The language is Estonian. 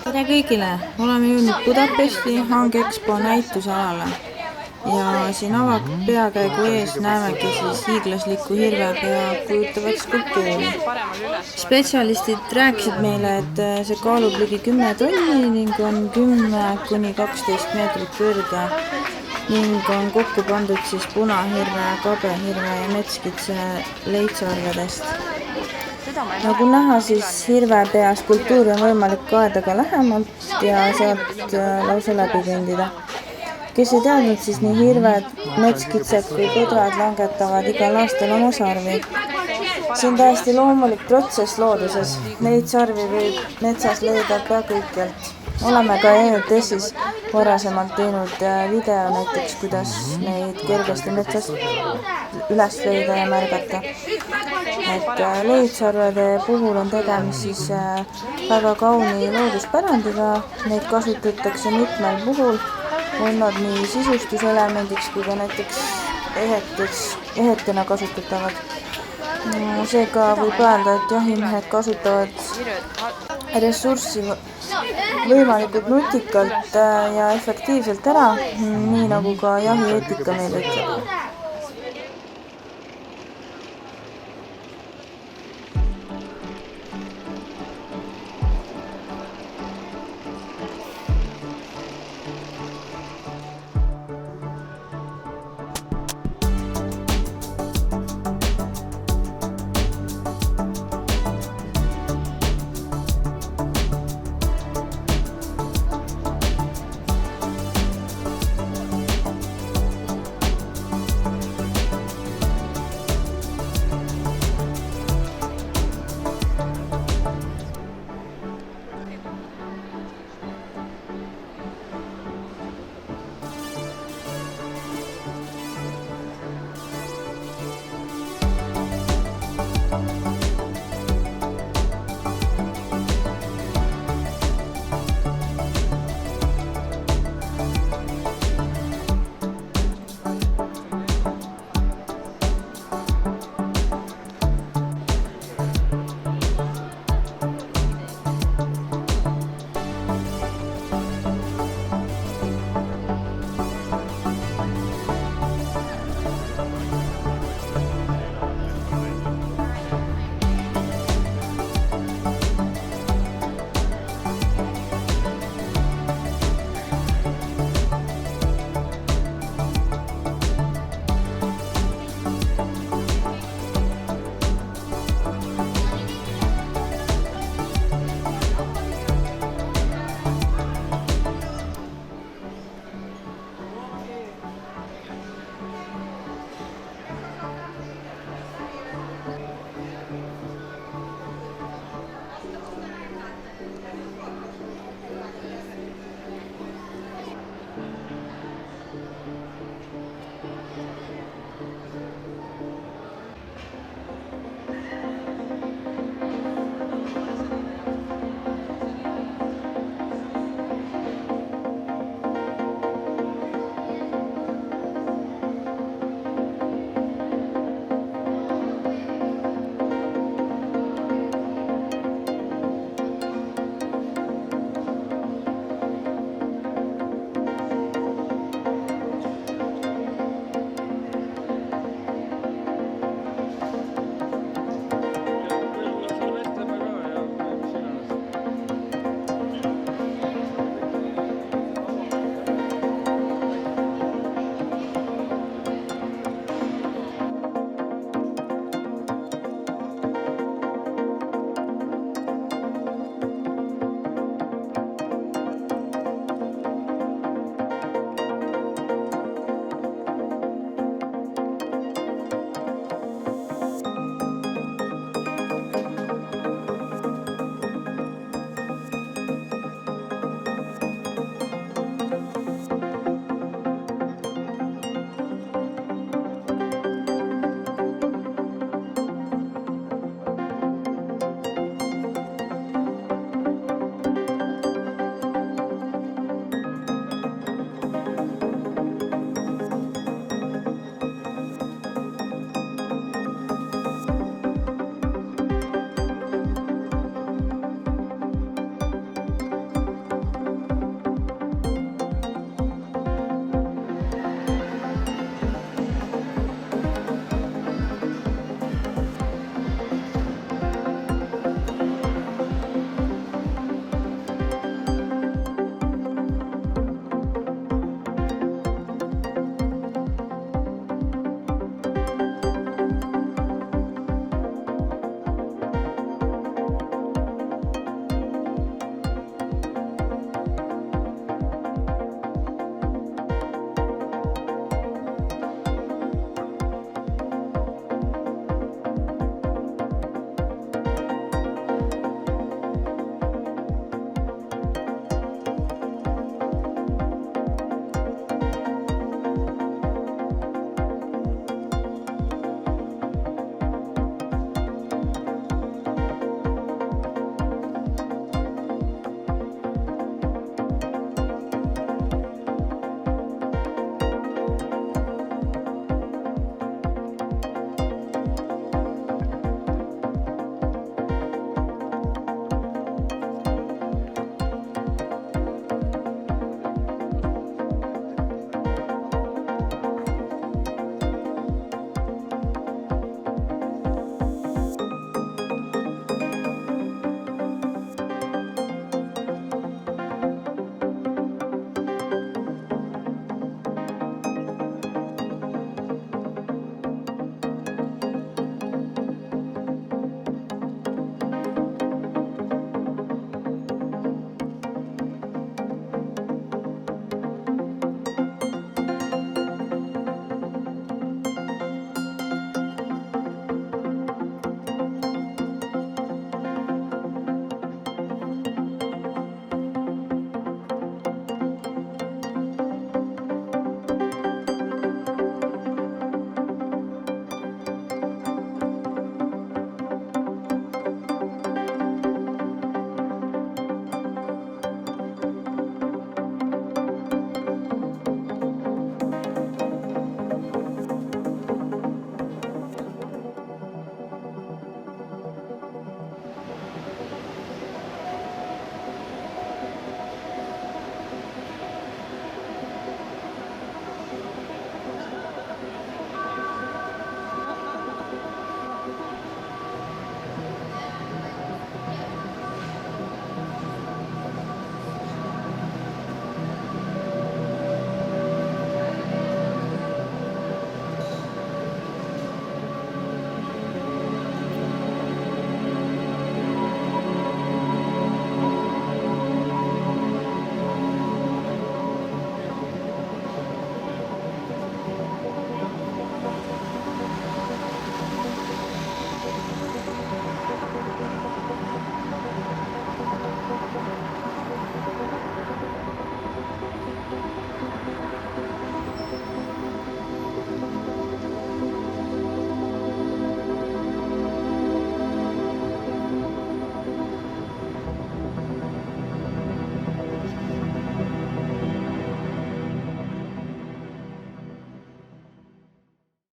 Tere kõigile! Oleme jõudnud Budapesti Hange-Expo näitusalale ja siin avapeakäigu ees näemegi siis hiiglaslikku hirvepea kujutavat skulptuuri. Spetsialistid rääkisid meile, et see kaalub ligi 10 tonni ning on 10 kuni 12 meetrit kõrge ning on kokku pandud siis punahirve, kabehirve ja metskitse leitsarvedest. Nagu näha, siis hirvepea skulptuuri on võimalik kaeda ka lähemalt ja sealt lausa läbi kõndida. Kes ei teadnud, siis nii hirved, metskitsed kui põdrad langetavad igal aastal oma sarvi. See on täiesti loomulik protsess looduses. Neid sarvi võib metsas leida ka kõikjalt. Oleme ka EUTS-is varasemalt teinud video näiteks, kuidas neid kergesti metsast üles leida ja märgata. Et leitsarvede puhul on tegemist siis väga kauni looduspärandiga, neid kasutatakse mitmel puhul, on nad nii sisustuselemendiks kui ka näiteks ehetena kasutatavad. Seega võib öelda, et jahimehed kasutavad ressurssi võimalikult nutikalt ja efektiivselt ära, nii nagu ka jahieetika meile ütleb.